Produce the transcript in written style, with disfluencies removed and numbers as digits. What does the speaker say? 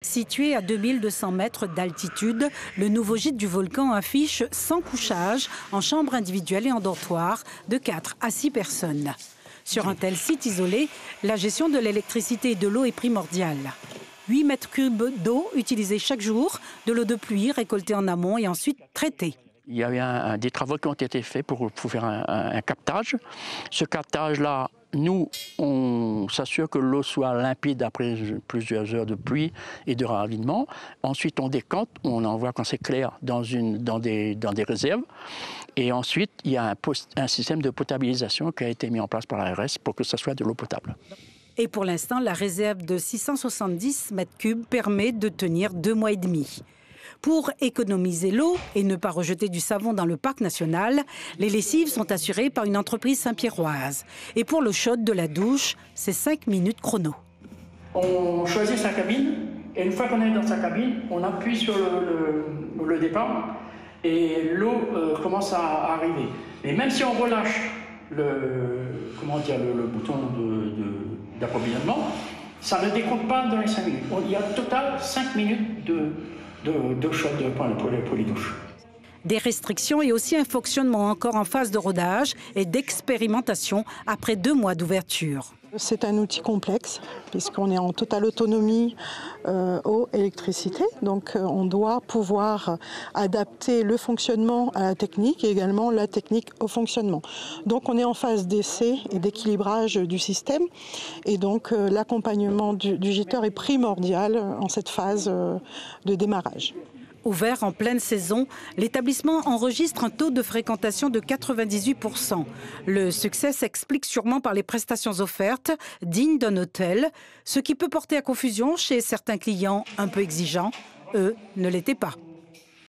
Situé à 2200 mètres d'altitude, le nouveau gîte du volcan affiche 100 couchages en chambre individuelle et en dortoir de 4 à 6 personnes. Sur un tel site isolé, la gestion de l'électricité et de l'eau est primordiale. 8 mètres cubes d'eau utilisés chaque jour, de l'eau de pluie récoltée en amont et ensuite traitée. Il y avait des travaux qui ont été faits pour faire un captage. Ce captage-là, nous, on s'assure que l'eau soit limpide après plusieurs heures de pluie et de ravinement. Ensuite, on décante, on envoie quand c'est clair dans des réserves. Et ensuite, il y a un système de potabilisation qui a été mis en place par l'ARS pour que ce soit de l'eau potable. Et pour l'instant, la réserve de 670 mètres cubes permet de tenir 2 mois et demi. Pour économiser l'eau et ne pas rejeter du savon dans le parc national, les lessives sont assurées par une entreprise Saint-Pierroise. Et pour l'eau chaude de la douche, c'est 5 minutes chrono. On choisit sa cabine et une fois qu'on est dans sa cabine, on appuie sur le départ et l'eau commence à arriver. Et même si on relâche le bouton d'approvisionnement, ça ne décompte pas dans les 5 minutes. Il y a au total 5 minutes d'eau chaude pour les douches. Des restrictions et aussi un fonctionnement encore en phase de rodage et d'expérimentation après 2 mois d'ouverture. C'est un outil complexe puisqu'on est en totale autonomie eau, électricité. Donc on doit pouvoir adapter le fonctionnement à la technique et également la technique au fonctionnement. Donc on est en phase d'essai et d'équilibrage du système. Et donc l'accompagnement du giteur est primordial en cette phase de démarrage. Ouvert en pleine saison, l'établissement enregistre un taux de fréquentation de 98%. Le succès s'explique sûrement par les prestations offertes, dignes d'un hôtel, ce qui peut porter à confusion chez certains clients un peu exigeants. Eux ne l'étaient pas.